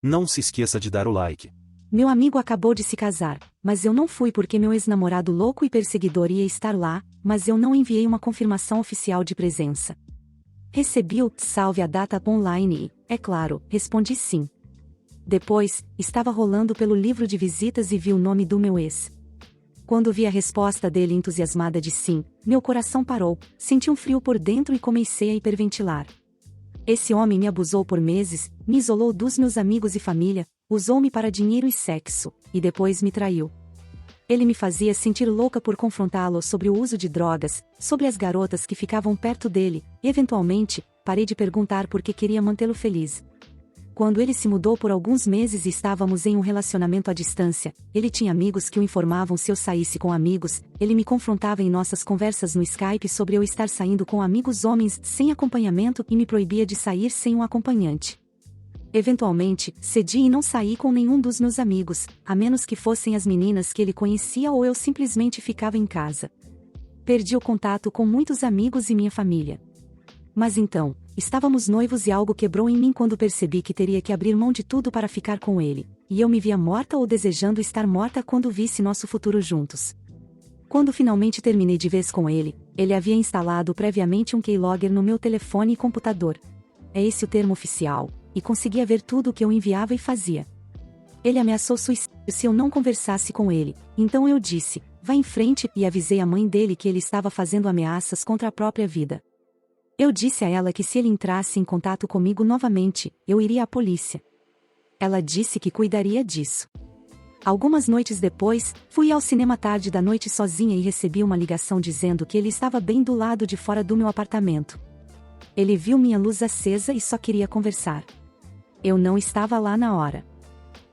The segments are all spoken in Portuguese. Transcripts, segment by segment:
Não se esqueça de dar o like. Meu amigo acabou de se casar, mas eu não fui porque meu ex-namorado louco e perseguidor ia estar lá, mas eu não enviei uma confirmação oficial de presença. Recebi o salve a data online e, é claro, respondi sim. Depois, estava rolando pelo livro de visitas e vi o nome do meu ex. Quando vi a resposta dele entusiasmada de sim, meu coração parou, senti um frio por dentro e comecei a hiperventilar. Esse homem me abusou por meses, me isolou dos meus amigos e família, usou-me para dinheiro e sexo, e depois me traiu. Ele me fazia sentir louca por confrontá-lo sobre o uso de drogas, sobre as garotas que ficavam perto dele, e eventualmente, parei de perguntar por que queria mantê-lo feliz. Quando ele se mudou por alguns meses e estávamos em um relacionamento à distância, ele tinha amigos que o informavam se eu saísse com amigos, ele me confrontava em nossas conversas no Skype sobre eu estar saindo com amigos homens sem acompanhamento e me proibia de sair sem um acompanhante. Eventualmente, cedi e não saí com nenhum dos meus amigos, a menos que fossem as meninas que ele conhecia ou eu simplesmente ficava em casa. Perdi o contato com muitos amigos e minha família. Mas então, estávamos noivos e algo quebrou em mim quando percebi que teria que abrir mão de tudo para ficar com ele, e eu me via morta ou desejando estar morta quando visse nosso futuro juntos. Quando finalmente terminei de vez com ele, ele havia instalado previamente um keylogger no meu telefone e computador. É esse o termo oficial, e conseguia ver tudo o que eu enviava e fazia. Ele ameaçou suicídio se eu não conversasse com ele, então eu disse, vá em frente, e avisei a mãe dele que ele estava fazendo ameaças contra a própria vida. Eu disse a ela que se ele entrasse em contato comigo novamente, eu iria à polícia. Ela disse que cuidaria disso. Algumas noites depois, fui ao cinema tarde da noite sozinha e recebi uma ligação dizendo que ele estava bem do lado de fora do meu apartamento. Ele viu minha luz acesa e só queria conversar. Eu não estava lá na hora.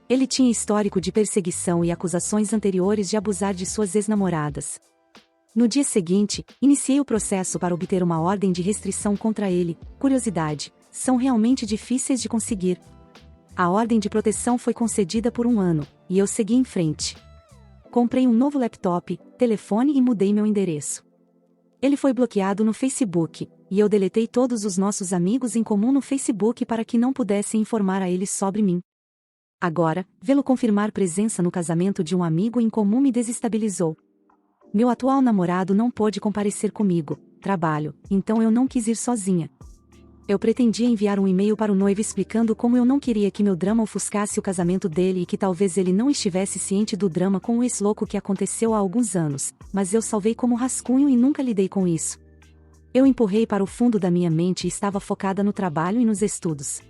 Ele tinha histórico de perseguição e acusações anteriores de abusar de suas ex-namoradas. No dia seguinte, iniciei o processo para obter uma ordem de restrição contra ele. Curiosidade, são realmente difíceis de conseguir. A ordem de proteção foi concedida por 1 ano, e eu segui em frente. Comprei um novo laptop, telefone e mudei meu endereço. Ele foi bloqueado no Facebook, e eu deletei todos os nossos amigos em comum no Facebook para que não pudessem informar a eles sobre mim. Agora, vê-lo confirmar presença no casamento de um amigo em comum me desestabilizou. Meu atual namorado não pôde comparecer comigo, trabalho, então eu não quis ir sozinha. Eu pretendia enviar um e-mail para o noivo explicando como eu não queria que meu drama ofuscasse o casamento dele e que talvez ele não estivesse ciente do drama com o ex-louco que aconteceu há alguns anos, mas eu salvei como rascunho e nunca lidei com isso. Eu empurrei para o fundo da minha mente e estava focada no trabalho e nos estudos.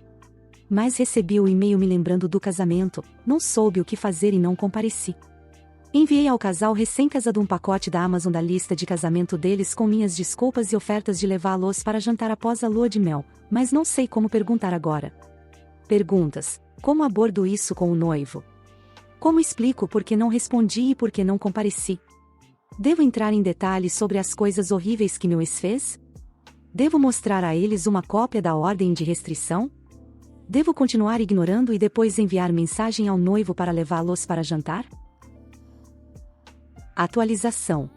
Mas recebi o e-mail me lembrando do casamento, não soube o que fazer e não compareci. Enviei ao casal recém-casado um pacote da Amazon da lista de casamento deles com minhas desculpas e ofertas de levá-los para jantar após a lua de mel, mas não sei como perguntar agora. Perguntas: como abordo isso com o noivo? Como explico por que não respondi e por que não compareci? Devo entrar em detalhes sobre as coisas horríveis que meu ex fez? Devo mostrar a eles uma cópia da ordem de restrição? Devo continuar ignorando e depois enviar mensagem ao noivo para levá-los para jantar? Atualização.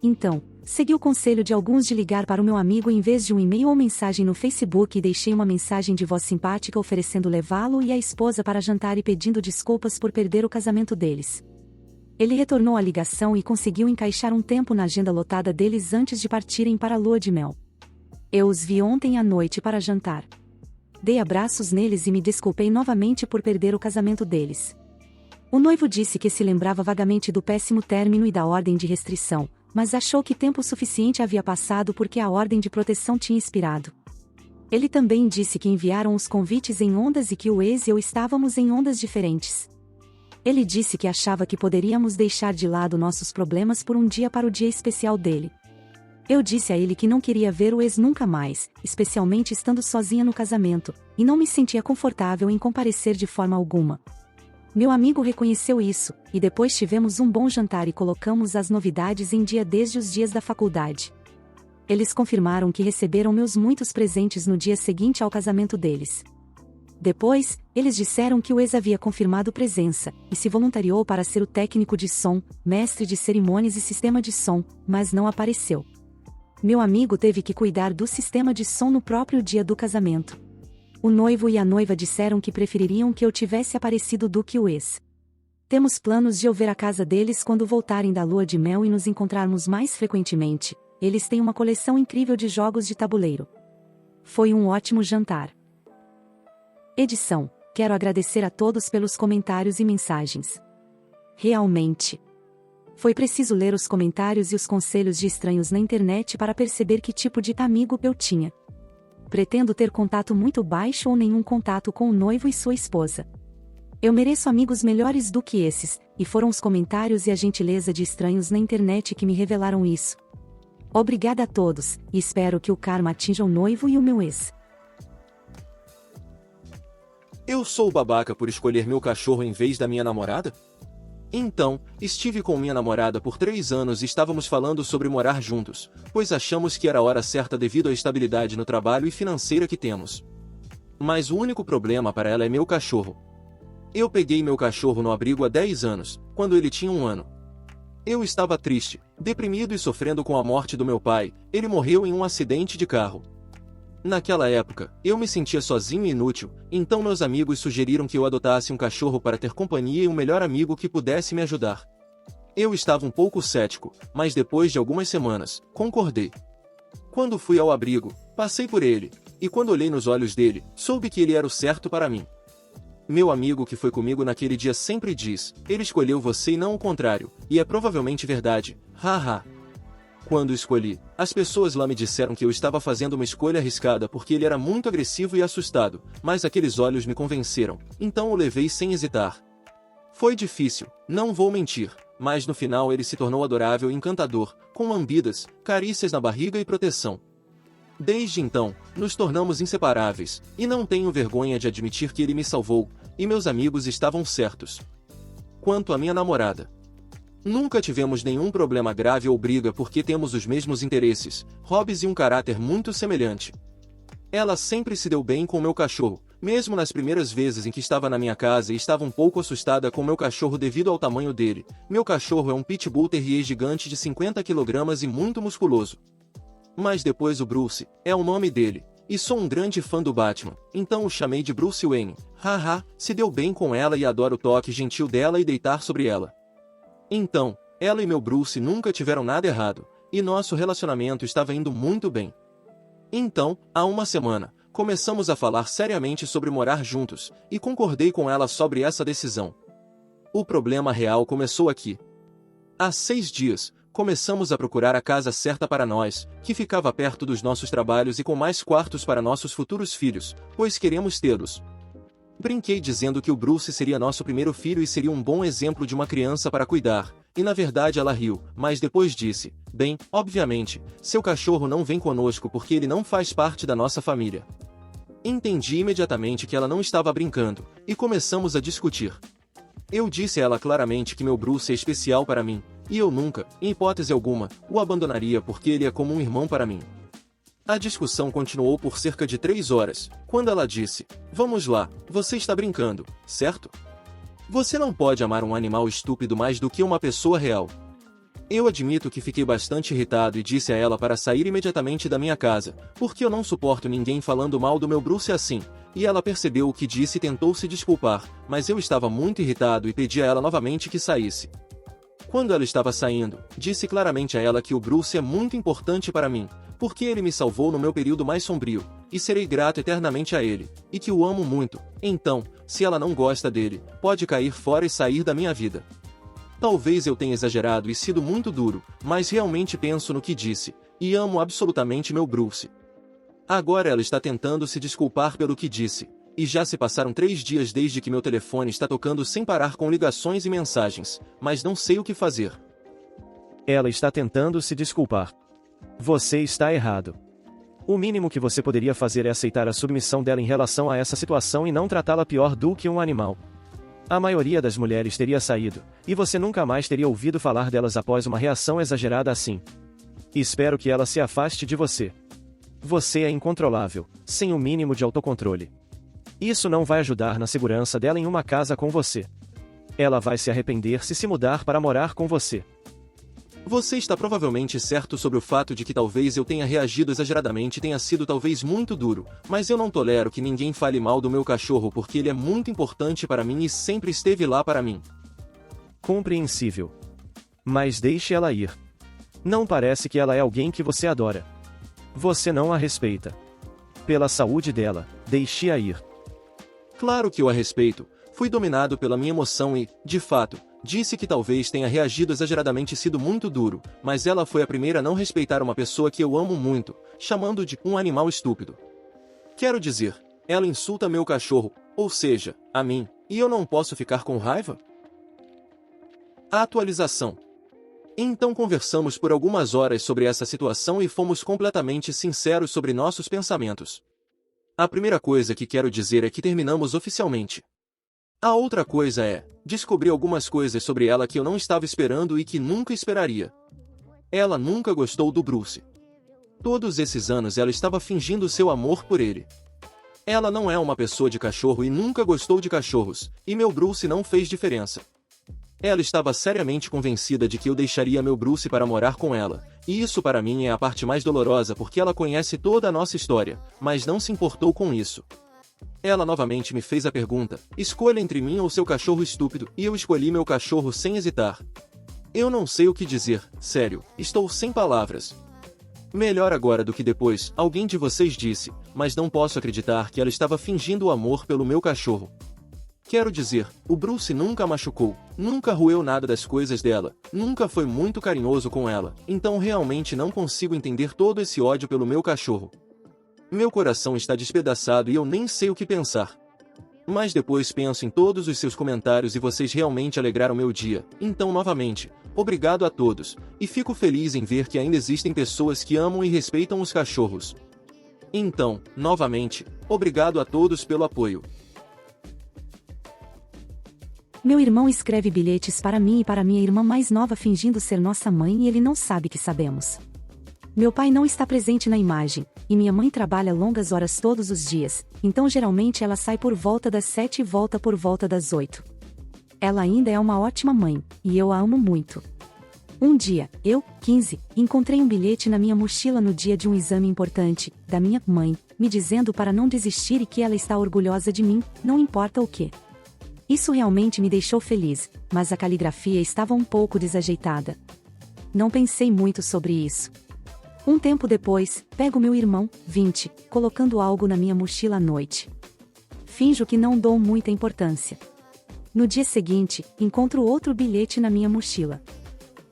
Então, segui o conselho de alguns de ligar para o meu amigo em vez de um e-mail ou mensagem no Facebook e deixei uma mensagem de voz simpática oferecendo levá-lo e a esposa para jantar e pedindo desculpas por perder o casamento deles. Ele retornou a ligação e conseguiu encaixar um tempo na agenda lotada deles antes de partirem para a lua de mel. Eu os vi ontem à noite para jantar. Dei abraços neles e me desculpei novamente por perder o casamento deles. O noivo disse que se lembrava vagamente do péssimo término e da ordem de restrição, mas achou que tempo suficiente havia passado porque a ordem de proteção tinha expirado. Ele também disse que enviaram os convites em ondas e que o ex e eu estávamos em ondas diferentes. Ele disse que achava que poderíamos deixar de lado nossos problemas por um dia para o dia especial dele. Eu disse a ele que não queria ver o ex nunca mais, especialmente estando sozinha no casamento, e não me sentia confortável em comparecer de forma alguma. Meu amigo reconheceu isso, e depois tivemos um bom jantar e colocamos as novidades em dia desde os dias da faculdade. Eles confirmaram que receberam meus muitos presentes no dia seguinte ao casamento deles. Depois, eles disseram que o ex havia confirmado presença, e se voluntariou para ser o técnico de som, mestre de cerimônias e sistema de som, mas não apareceu. Meu amigo teve que cuidar do sistema de som no próprio dia do casamento. O noivo e a noiva disseram que prefeririam que eu tivesse aparecido do que o ex. Temos planos de eu ver a casa deles quando voltarem da lua de mel e nos encontrarmos mais frequentemente. Eles têm uma coleção incrível de jogos de tabuleiro. Foi um ótimo jantar. Edição. Quero agradecer a todos pelos comentários e mensagens. Realmente. Foi preciso ler os comentários e os conselhos de estranhos na internet para perceber que tipo de amigo eu tinha. Pretendo ter contato muito baixo ou nenhum contato com o noivo e sua esposa. Eu mereço amigos melhores do que esses, e foram os comentários e a gentileza de estranhos na internet que me revelaram isso. Obrigada a todos, e espero que o karma atinja o noivo e o meu ex. Eu sou o babaca por escolher meu cachorro em vez da minha namorada? Então, estive com minha namorada por 3 anos e estávamos falando sobre morar juntos, pois achamos que era a hora certa devido à estabilidade no trabalho e financeira que temos. Mas o único problema para ela é meu cachorro. Eu peguei meu cachorro no abrigo há 10 anos, quando ele tinha 1 ano. Eu estava triste, deprimido e sofrendo com a morte do meu pai. Ele morreu em um acidente de carro. Naquela época, eu me sentia sozinho e inútil, então meus amigos sugeriram que eu adotasse um cachorro para ter companhia e um melhor amigo que pudesse me ajudar. Eu estava um pouco cético, mas depois de algumas semanas, concordei. Quando fui ao abrigo, passei por ele, e quando olhei nos olhos dele, soube que ele era o certo para mim. Meu amigo que foi comigo naquele dia sempre diz, ele escolheu você e não o contrário, e é provavelmente verdade, haha. Quando escolhi, as pessoas lá me disseram que eu estava fazendo uma escolha arriscada porque ele era muito agressivo e assustado, mas aqueles olhos me convenceram, então o levei sem hesitar. Foi difícil, não vou mentir, mas no final ele se tornou adorável e encantador, com lambidas, carícias na barriga e proteção. Desde então, nos tornamos inseparáveis, e não tenho vergonha de admitir que ele me salvou, e meus amigos estavam certos. Quanto à minha namorada, nunca tivemos nenhum problema grave ou briga porque temos os mesmos interesses, hobbies e um caráter muito semelhante. Ela sempre se deu bem com meu cachorro, mesmo nas primeiras vezes em que estava na minha casa e estava um pouco assustada com meu cachorro devido ao tamanho dele. Meu cachorro é um Pitbull Terrier gigante de 50 kg e muito musculoso. Mas depois o Bruce, é o nome dele, e sou um grande fã do Batman, então o chamei de Bruce Wayne. Haha, se deu bem com ela e adoro o toque gentil dela e deitar sobre ela. Então, ela e meu Bruce nunca tiveram nada errado, e nosso relacionamento estava indo muito bem. Então, há uma semana, começamos a falar seriamente sobre morar juntos, e concordei com ela sobre essa decisão. O problema real começou aqui. Há 6 dias, começamos a procurar a casa certa para nós, que ficava perto dos nossos trabalhos e com mais quartos para nossos futuros filhos, pois queremos tê-los. Brinquei dizendo que o Bruce seria nosso primeiro filho e seria um bom exemplo de uma criança para cuidar, e na verdade ela riu, mas depois disse, bem, obviamente, seu cachorro não vem conosco porque ele não faz parte da nossa família. Entendi imediatamente que ela não estava brincando, e começamos a discutir. Eu disse a ela claramente que meu Bruce é especial para mim, e eu nunca, em hipótese alguma, o abandonaria porque ele é como um irmão para mim. A discussão continuou por cerca de 3 horas, quando ela disse, vamos lá, você está brincando, certo? Você não pode amar um animal estúpido mais do que uma pessoa real. Eu admito que fiquei bastante irritado e disse a ela para sair imediatamente da minha casa, porque eu não suporto ninguém falando mal do meu Bruce assim, e ela percebeu o que disse e tentou se desculpar, mas eu estava muito irritado e pedi a ela novamente que saísse. Quando ela estava saindo, disse claramente a ela que o Bruce é muito importante para mim, porque ele me salvou no meu período mais sombrio, e serei grato eternamente a ele, e que o amo muito. Então, se ela não gosta dele, pode cair fora e sair da minha vida. Talvez eu tenha exagerado e sido muito duro, mas realmente penso no que disse, e amo absolutamente meu Bruce. Agora ela está tentando se desculpar pelo que disse, e já se passaram 3 dias desde que meu telefone está tocando sem parar com ligações e mensagens, mas não sei o que fazer. Ela está tentando se desculpar. Você está errado. O mínimo que você poderia fazer é aceitar a submissão dela em relação a essa situação e não tratá-la pior do que um animal. A maioria das mulheres teria saído, e você nunca mais teria ouvido falar delas após uma reação exagerada assim. Espero que ela se afaste de você. Você é incontrolável, sem o mínimo de autocontrole. Isso não vai ajudar na segurança dela em uma casa com você. Ela vai se arrepender se mudar para morar com você. Você está provavelmente certo sobre o fato de que talvez eu tenha reagido exageradamente e tenha sido talvez muito duro, mas eu não tolero que ninguém fale mal do meu cachorro porque ele é muito importante para mim e sempre esteve lá para mim. Compreensível. Mas deixe ela ir. Não parece que ela é alguém que você adora. Você não a respeita. Pela saúde dela, deixe-a ir. Claro que eu a respeito. Fui dominado pela minha emoção e, de fato, disse que talvez tenha reagido exageradamente e sido muito duro, mas ela foi a primeira a não respeitar uma pessoa que eu amo muito, chamando de um animal estúpido. Quero dizer, ela insulta meu cachorro, ou seja, a mim, e eu não posso ficar com raiva? A atualização. Então conversamos por algumas horas sobre essa situação e fomos completamente sinceros sobre nossos pensamentos. A primeira coisa que quero dizer é que terminamos oficialmente. A outra coisa é, descobri algumas coisas sobre ela que eu não estava esperando e que nunca esperaria. Ela nunca gostou do Bruce. Todos esses anos ela estava fingindo seu amor por ele. Ela não é uma pessoa de cachorro e nunca gostou de cachorros, e meu Bruce não fez diferença. Ela estava seriamente convencida de que eu deixaria meu Bruce para morar com ela, e isso para mim é a parte mais dolorosa porque ela conhece toda a nossa história, mas não se importou com isso. Ela novamente me fez a pergunta, escolha entre mim ou seu cachorro estúpido, e eu escolhi meu cachorro sem hesitar. Eu não sei o que dizer, sério, estou sem palavras. Melhor agora do que depois, alguém de vocês disse, mas não posso acreditar que ela estava fingindo o amor pelo meu cachorro. Quero dizer, o Bruce nunca a machucou, nunca roeu nada das coisas dela, nunca foi muito carinhoso com ela, então realmente não consigo entender todo esse ódio pelo meu cachorro. Meu coração está despedaçado e eu nem sei o que pensar. Mas depois penso em todos os seus comentários e vocês realmente alegraram meu dia, então novamente, obrigado a todos, e fico feliz em ver que ainda existem pessoas que amam e respeitam os cachorros. Então, novamente, obrigado a todos pelo apoio. Meu irmão escreve bilhetes para mim e para minha irmã mais nova fingindo ser nossa mãe e ele não sabe que sabemos. Meu pai não está presente na imagem, e minha mãe trabalha longas horas todos os dias, então geralmente ela sai por volta das 7 e volta por volta das 8. Ela ainda é uma ótima mãe, e eu a amo muito. Um dia, eu, 15, encontrei um bilhete na minha mochila no dia de um exame importante, da minha mãe, me dizendo para não desistir e que ela está orgulhosa de mim, não importa o que. Isso realmente me deixou feliz, mas a caligrafia estava um pouco desajeitada. Não pensei muito sobre isso. Um tempo depois, pego meu irmão, 20, colocando algo na minha mochila à noite. Finjo que não dou muita importância. No dia seguinte, encontro outro bilhete na minha mochila.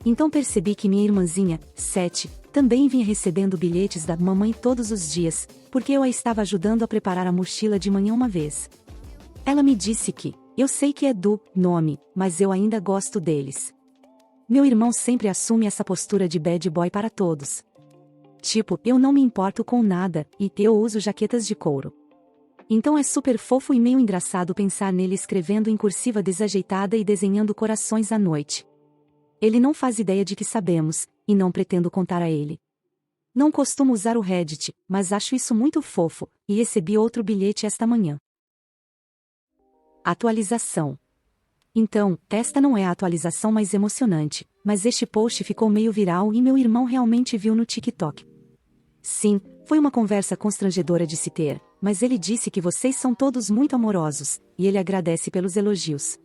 Então percebi que minha irmãzinha, 7, também vinha recebendo bilhetes da mamãe todos os dias, porque eu a estava ajudando a preparar a mochila de manhã uma vez. Ela me disse que, eu sei que é do nome, mas eu ainda gosto deles. Meu irmão sempre assume essa postura de bad boy para todos. Tipo, eu não me importo com nada, e eu uso jaquetas de couro. Então é super fofo e meio engraçado pensar nele escrevendo em cursiva desajeitada e desenhando corações à noite. Ele não faz ideia de que sabemos, e não pretendo contar a ele. Não costumo usar o Reddit, mas acho isso muito fofo, e recebi outro bilhete esta manhã. Atualização. Então, esta não é a atualização mais emocionante, mas este post ficou meio viral e meu irmão realmente viu no TikTok. Sim, foi uma conversa constrangedora de se ter, mas ele disse que vocês são todos muito amorosos, e ele agradece pelos elogios.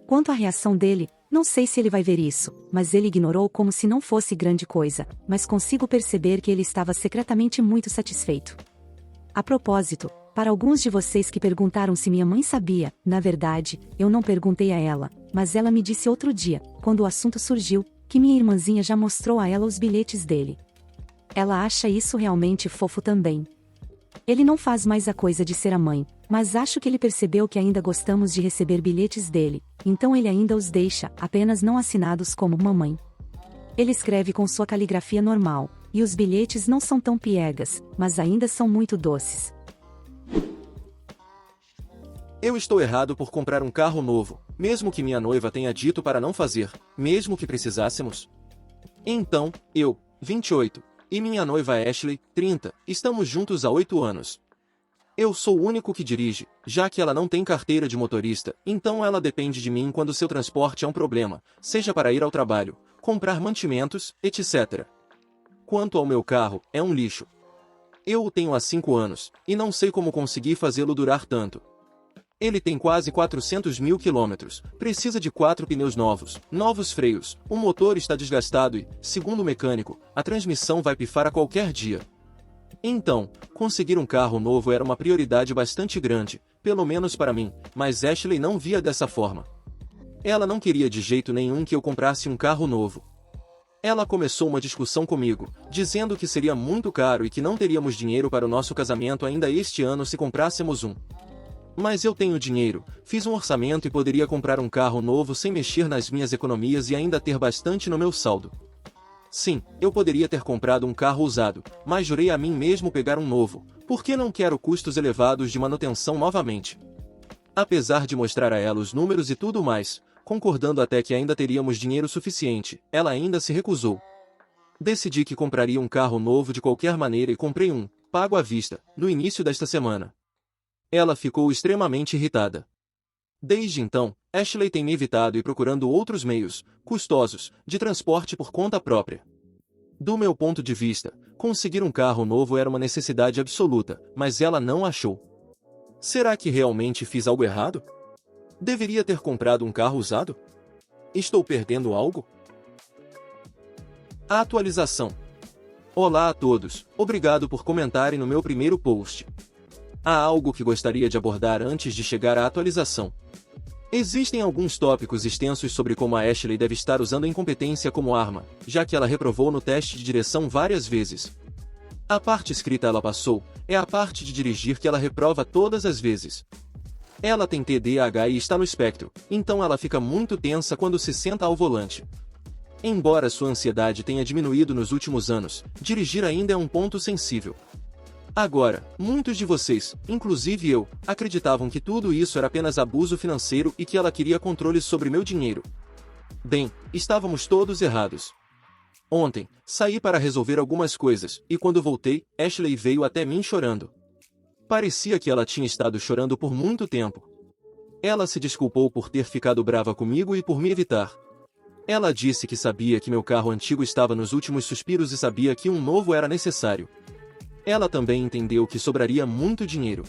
Quanto à reação dele, não sei se ele vai ver isso, mas ele ignorou como se não fosse grande coisa, mas consigo perceber que ele estava secretamente muito satisfeito. A propósito, para alguns de vocês que perguntaram se minha mãe sabia, na verdade, eu não perguntei a ela, mas ela me disse outro dia, quando o assunto surgiu, que minha irmãzinha já mostrou a ela os bilhetes dele. Ela acha isso realmente fofo também. Ele não faz mais a coisa de ser a mãe, mas acho que ele percebeu que ainda gostamos de receber bilhetes dele, então ele ainda os deixa, apenas não assinados como mamãe. Ele escreve com sua caligrafia normal, e os bilhetes não são tão piegas, mas ainda são muito doces. Eu estou errado por comprar um carro novo, mesmo que minha noiva tenha dito para não fazer, mesmo que precisássemos. Então, eu, 28, e minha noiva Ashley, 30, estamos juntos há 8 anos. Eu sou o único que dirige, já que ela não tem carteira de motorista, então ela depende de mim quando seu transporte é um problema, seja para ir ao trabalho, comprar mantimentos, etc. Quanto ao meu carro, é um lixo. Eu o tenho há 5 anos, e não sei como consegui fazê-lo durar tanto. Ele tem quase 400 mil quilômetros, precisa de 4 pneus novos freios, o motor está desgastado e, segundo o mecânico, a transmissão vai pifar a qualquer dia. Então, conseguir um carro novo era uma prioridade bastante grande, pelo menos para mim, mas Ashley não via dessa forma. Ela não queria de jeito nenhum que eu comprasse um carro novo. Ela começou uma discussão comigo, dizendo que seria muito caro e que não teríamos dinheiro para o nosso casamento ainda este ano se comprássemos um. Mas eu tenho dinheiro, fiz um orçamento e poderia comprar um carro novo sem mexer nas minhas economias e ainda ter bastante no meu saldo. Sim, eu poderia ter comprado um carro usado, mas jurei a mim mesmo pegar um novo, porque não quero custos elevados de manutenção novamente. Apesar de mostrar a ela os números e tudo mais, concordando até que ainda teríamos dinheiro suficiente, ela ainda se recusou. Decidi que compraria um carro novo de qualquer maneira e comprei um, pago à vista, no início desta semana. Ela ficou extremamente irritada. Desde então, Ashley tem me evitado e procurando outros meios, custosos, de transporte por conta própria. Do meu ponto de vista, conseguir um carro novo era uma necessidade absoluta, mas ela não achou. Será que realmente fiz algo errado? Deveria ter comprado um carro usado? Estou perdendo algo? A atualização. Olá a todos, obrigado por comentarem no meu primeiro post. Há algo que gostaria de abordar antes de chegar à atualização. Existem alguns tópicos extensos sobre como a Ashley deve estar usando a incompetência como arma, já que ela reprovou no teste de direção várias vezes. A parte escrita ela passou, é a parte de dirigir que ela reprova todas as vezes. Ela tem TDAH e está no espectro, então ela fica muito tensa quando se senta ao volante. Embora sua ansiedade tenha diminuído nos últimos anos, dirigir ainda é um ponto sensível. Agora, muitos de vocês, inclusive eu, acreditavam que tudo isso era apenas abuso financeiro e que ela queria controle sobre meu dinheiro. Bem, estávamos todos errados. Ontem, saí para resolver algumas coisas, e quando voltei, Ashley veio até mim chorando. Parecia que ela tinha estado chorando por muito tempo. Ela se desculpou por ter ficado brava comigo e por me evitar. Ela disse que sabia que meu carro antigo estava nos últimos suspiros e sabia que um novo era necessário. Ela também entendeu que sobraria muito dinheiro.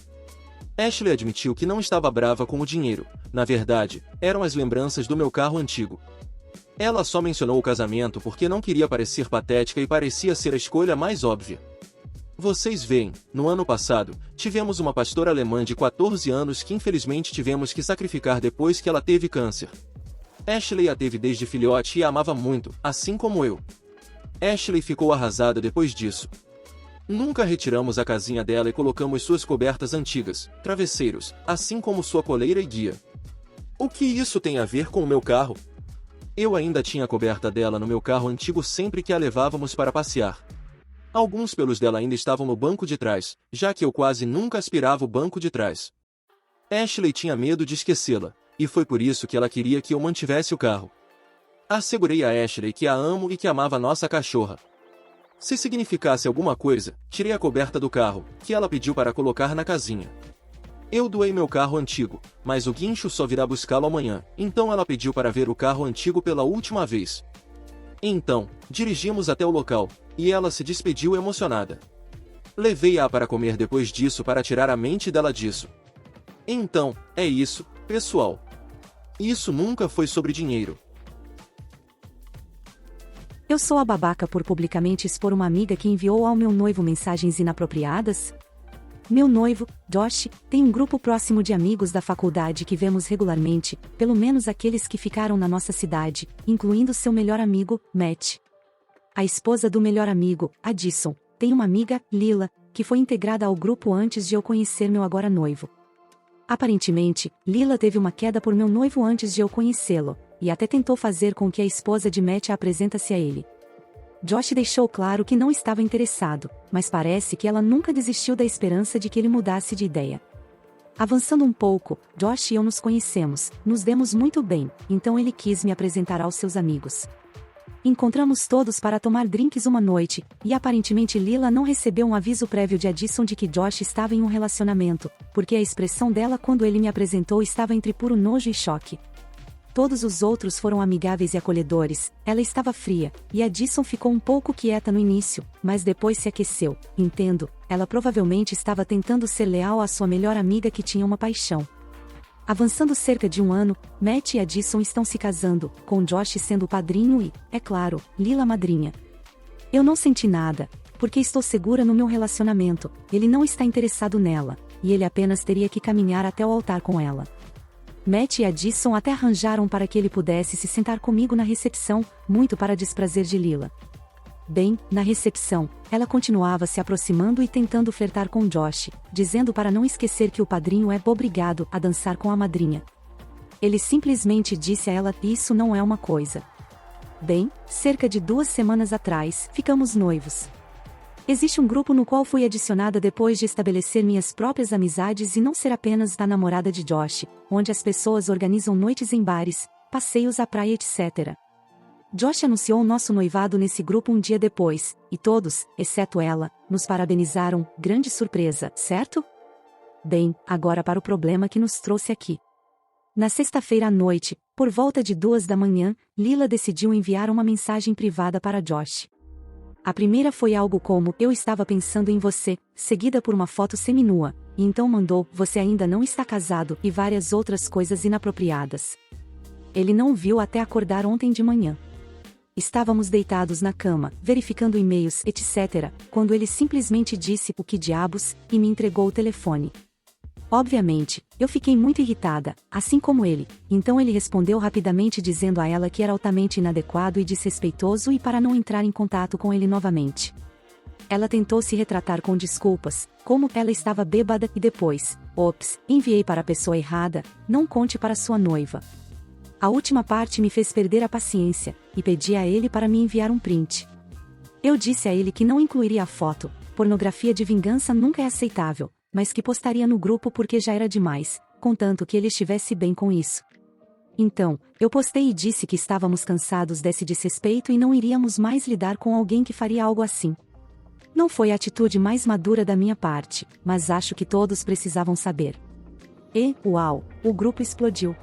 Ashley admitiu que não estava brava com o dinheiro, na verdade, eram as lembranças do meu carro antigo. Ela só mencionou o casamento porque não queria parecer patética e parecia ser a escolha mais óbvia. Vocês veem, no ano passado, tivemos uma pastora alemã de 14 anos que infelizmente tivemos que sacrificar depois que ela teve câncer. Ashley a teve desde filhote e a amava muito, assim como eu. Ashley ficou arrasada depois disso. Nunca retiramos a casinha dela e colocamos suas cobertas antigas, travesseiros, assim como sua coleira e guia. O que isso tem a ver com o meu carro? Eu ainda tinha a coberta dela no meu carro antigo sempre que a levávamos para passear. Alguns pelos dela ainda estavam no banco de trás, já que eu quase nunca aspirava o banco de trás. Ashley tinha medo de esquecê-la, e foi por isso que ela queria que eu mantivesse o carro. Assegurei a Ashley que a amo e que amava nossa cachorra. Se significasse alguma coisa, tirei a coberta do carro, que ela pediu para colocar na casinha. Eu doei meu carro antigo, mas o guincho só virá buscá-lo amanhã, então ela pediu para ver o carro antigo pela última vez. Então, dirigimos até o local, e ela se despediu emocionada. Levei-a para comer depois disso para tirar a mente dela disso. Então, é isso, pessoal. Isso nunca foi sobre dinheiro. Eu sou a babaca por publicamente expor uma amiga que enviou ao meu noivo mensagens inapropriadas? Meu noivo, Josh, tem um grupo próximo de amigos da faculdade que vemos regularmente, pelo menos aqueles que ficaram na nossa cidade, incluindo seu melhor amigo, Matt. A esposa do melhor amigo, Addison, tem uma amiga, Lila, que foi integrada ao grupo antes de eu conhecer meu agora noivo. Aparentemente, Lila teve uma queda por meu noivo antes de eu conhecê-lo, e até tentou fazer com que a esposa de Matt a apresentasse a ele. Josh deixou claro que não estava interessado, mas parece que ela nunca desistiu da esperança de que ele mudasse de ideia. Avançando um pouco, Josh e eu nos conhecemos, nos demos muito bem, então ele quis me apresentar aos seus amigos. Encontramos todos para tomar drinks uma noite, e aparentemente Lila não recebeu um aviso prévio de Addison de que Josh estava em um relacionamento, porque a expressão dela quando ele me apresentou estava entre puro nojo e choque. Todos os outros foram amigáveis e acolhedores, ela estava fria, e Addison ficou um pouco quieta no início, mas depois se aqueceu. Entendo, ela provavelmente estava tentando ser leal à sua melhor amiga que tinha uma paixão. Avançando cerca de um ano, Matt e Addison estão se casando, com Josh sendo o padrinho e, é claro, Lila madrinha. Eu não senti nada, porque estou segura no meu relacionamento, ele não está interessado nela, e ele apenas teria que caminhar até o altar com ela. Matt e Addison até arranjaram para que ele pudesse se sentar comigo na recepção, muito para desprazer de Lila. Bem, na recepção, ela continuava se aproximando e tentando flertar com Josh, dizendo para não esquecer que o padrinho é obrigado a dançar com a madrinha. Ele simplesmente disse a ela: isso não é uma coisa. Bem, cerca de 2 semanas atrás, ficamos noivos. Existe um grupo no qual fui adicionada depois de estabelecer minhas próprias amizades e não ser apenas a namorada de Josh, onde as pessoas organizam noites em bares, passeios à praia, etc. Josh anunciou nosso noivado nesse grupo um dia depois, e todos, exceto ela, nos parabenizaram, grande surpresa, certo? Bem, agora para o problema que nos trouxe aqui. Na sexta-feira à noite, por volta de 2 da manhã, Lila decidiu enviar uma mensagem privada para Josh. A primeira foi algo como: eu estava pensando em você, seguida por uma foto seminua, e então mandou: você ainda não está casado, e várias outras coisas inapropriadas. Ele não viu até acordar ontem de manhã. Estávamos deitados na cama, verificando e-mails, etc., quando ele simplesmente disse: o que diabos, e me entregou o telefone. Obviamente, eu fiquei muito irritada, assim como ele, então ele respondeu rapidamente dizendo a ela que era altamente inadequado e desrespeitoso e para não entrar em contato com ele novamente. Ela tentou se retratar com desculpas, como ela estava bêbada e depois: ops, enviei para a pessoa errada, não conte para sua noiva. A última parte me fez perder a paciência, e pedi a ele para me enviar um print. Eu disse a ele que não incluiria a foto, pornografia de vingança nunca é aceitável, mas que postaria no grupo porque já era demais, contanto que ele estivesse bem com isso. Então, eu postei e disse que estávamos cansados desse desrespeito e não iríamos mais lidar com alguém que faria algo assim. Não foi a atitude mais madura da minha parte, mas acho que todos precisavam saber. E, uau, o grupo explodiu.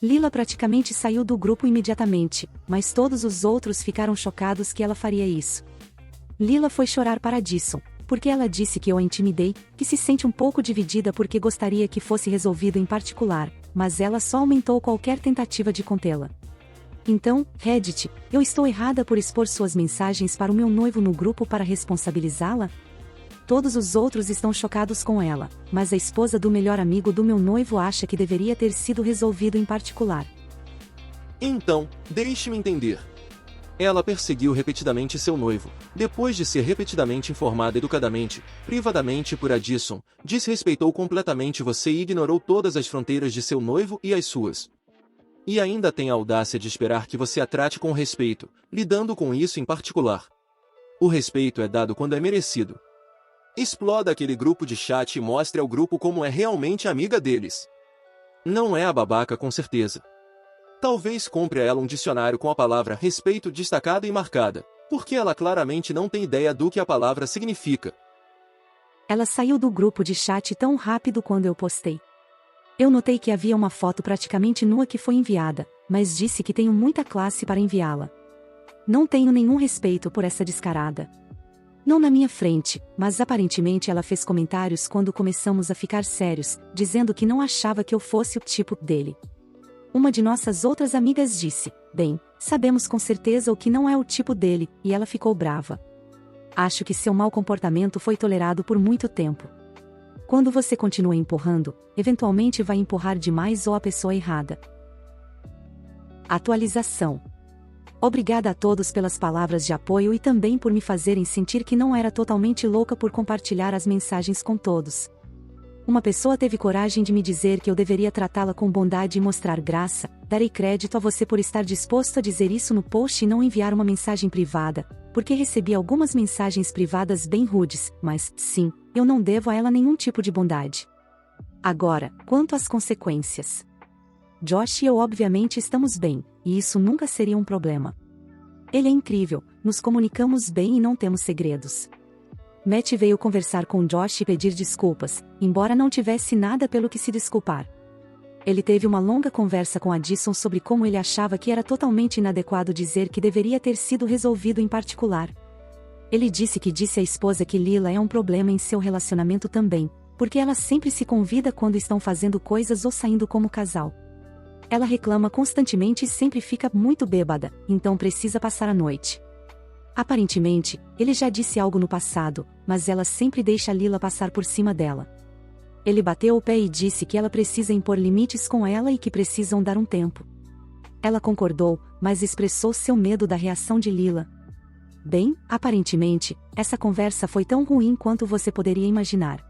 Lila praticamente saiu do grupo imediatamente, mas todos os outros ficaram chocados que ela faria isso. Lila foi chorar para Addison, porque ela disse que eu a intimidei, que se sente um pouco dividida porque gostaria que fosse resolvido em particular, mas ela só aumentou qualquer tentativa de contê-la. Então, Reddit, eu estou errada por expor suas mensagens para o meu noivo no grupo para responsabilizá-la? Todos os outros estão chocados com ela, mas a esposa do melhor amigo do meu noivo acha que deveria ter sido resolvido em particular. Então, deixe-me entender. Ela perseguiu repetidamente seu noivo, depois de ser repetidamente informada educadamente, privadamente por Addison, desrespeitou completamente você e ignorou todas as fronteiras de seu noivo e as suas. E ainda tem a audácia de esperar que você a trate com respeito, lidando com isso em particular. O respeito é dado quando é merecido. Exploda aquele grupo de chat e mostre ao grupo como é realmente amiga deles. Não é a babaca com certeza. Talvez compre a ela um dicionário com a palavra respeito destacada e marcada, porque ela claramente não tem ideia do que a palavra significa. Ela saiu do grupo de chat tão rápido quando eu postei. Eu notei que havia uma foto praticamente nua que foi enviada, mas disse que tenho muita classe para enviá-la. Não tenho nenhum respeito por essa descarada. Não na minha frente, mas aparentemente ela fez comentários quando começamos a ficar sérios, dizendo que não achava que eu fosse o tipo dele. Uma de nossas outras amigas disse: bem, sabemos com certeza o que não é o tipo dele, e ela ficou brava. Acho que seu mau comportamento foi tolerado por muito tempo. Quando você continua empurrando, eventualmente vai empurrar demais ou a pessoa errada. Atualização. Obrigada a todos pelas palavras de apoio e também por me fazerem sentir que não era totalmente louca por compartilhar as mensagens com todos. Uma pessoa teve coragem de me dizer que eu deveria tratá-la com bondade e mostrar graça. Darei crédito a você por estar disposto a dizer isso no post e não enviar uma mensagem privada, porque recebi algumas mensagens privadas bem rudes, mas, sim, eu não devo a ela nenhum tipo de bondade. Agora, quanto às consequências. Josh e eu obviamente estamos bem, e isso nunca seria um problema. Ele é incrível, nos comunicamos bem e não temos segredos. Matt veio conversar com Josh e pedir desculpas, embora não tivesse nada pelo que se desculpar. Ele teve uma longa conversa com Addison sobre como ele achava que era totalmente inadequado dizer que deveria ter sido resolvido em particular. Ele disse à esposa que Lila é um problema em seu relacionamento também, porque ela sempre se convida quando estão fazendo coisas ou saindo como casal. Ela reclama constantemente e sempre fica muito bêbada, então precisa passar a noite. Aparentemente, ele já disse algo no passado, mas ela sempre deixa Lila passar por cima dela. Ele bateu o pé e disse que ela precisa impor limites com ela e que precisam dar um tempo. Ela concordou, mas expressou seu medo da reação de Lila. Bem, aparentemente, essa conversa foi tão ruim quanto você poderia imaginar.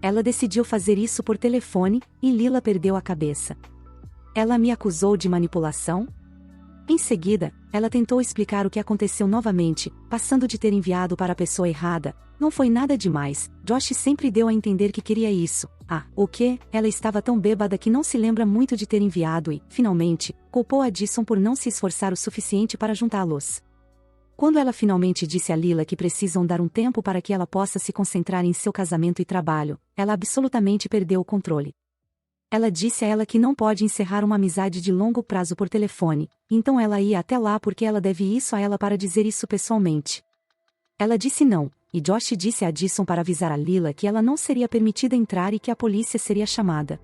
Ela decidiu fazer isso por telefone, e Lila perdeu a cabeça. Ela me acusou de manipulação? Em seguida, ela tentou explicar o que aconteceu novamente, passando de ter enviado para a pessoa errada. Não foi nada demais, Josh sempre deu a entender que queria isso. O quê? Ela estava tão bêbada que não se lembra muito de ter enviado e, finalmente, culpou Addison por não se esforçar o suficiente para juntá-los. Quando ela finalmente disse a Lila que precisam dar um tempo para que ela possa se concentrar em seu casamento e trabalho, ela absolutamente perdeu o controle. Ela disse a ela que não pode encerrar uma amizade de longo prazo por telefone, então ela ia até lá porque ela deve isso a ela para dizer isso pessoalmente. Ela disse não, e Josh disse a Addison para avisar a Lila que ela não seria permitida entrar e que a polícia seria chamada.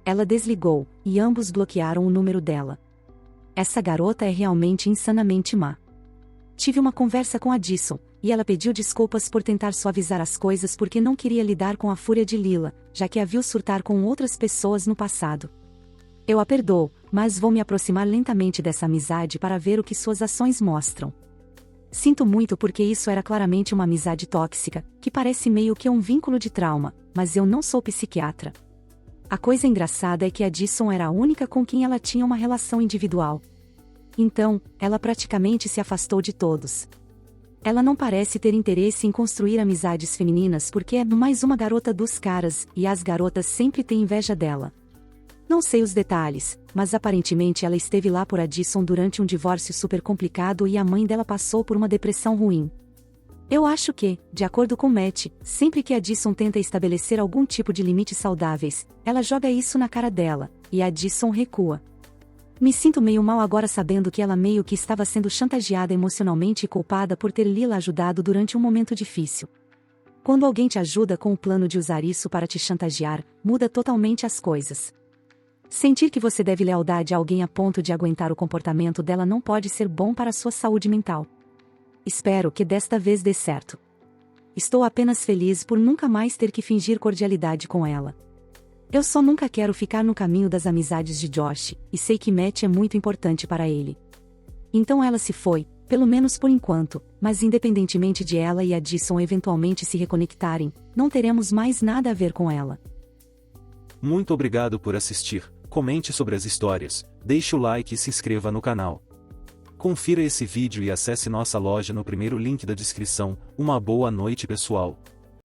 Ela desligou, e ambos bloquearam o número dela. Essa garota é realmente insanamente má. Tive uma conversa com Addison, e ela pediu desculpas por tentar suavizar as coisas porque não queria lidar com a fúria de Lila, já que a viu surtar com outras pessoas no passado. Eu a perdoo, mas vou me aproximar lentamente dessa amizade para ver o que suas ações mostram. Sinto muito porque isso era claramente uma amizade tóxica, que parece meio que um vínculo de trauma, mas eu não sou psiquiatra. A coisa engraçada é que Addison era a única com quem ela tinha uma relação individual. Então, ela praticamente se afastou de todos. Ela não parece ter interesse em construir amizades femininas porque é mais uma garota dos caras, e as garotas sempre têm inveja dela. Não sei os detalhes, mas aparentemente ela esteve lá por Addison durante um divórcio super complicado e a mãe dela passou por uma depressão ruim. Eu acho que, de acordo com Matt, sempre que Addison tenta estabelecer algum tipo de limites saudáveis, ela joga isso na cara dela, e Addison recua. Me sinto meio mal agora sabendo que ela meio que estava sendo chantageada emocionalmente e culpada por ter Lila ajudado durante um momento difícil. Quando alguém te ajuda com o plano de usar isso para te chantagear, muda totalmente as coisas. Sentir que você deve lealdade a alguém a ponto de aguentar o comportamento dela não pode ser bom para a sua saúde mental. Espero que desta vez dê certo. Estou apenas feliz por nunca mais ter que fingir cordialidade com ela. Eu só nunca quero ficar no caminho das amizades de Josh, e sei que Matt é muito importante para ele. Então ela se foi, pelo menos por enquanto, mas independentemente de ela e Addison eventualmente se reconectarem, não teremos mais nada a ver com ela. Muito obrigado por assistir, comente sobre as histórias, deixe o like e se inscreva no canal. Confira esse vídeo e acesse nossa loja no primeiro link da descrição. Uma boa noite, pessoal.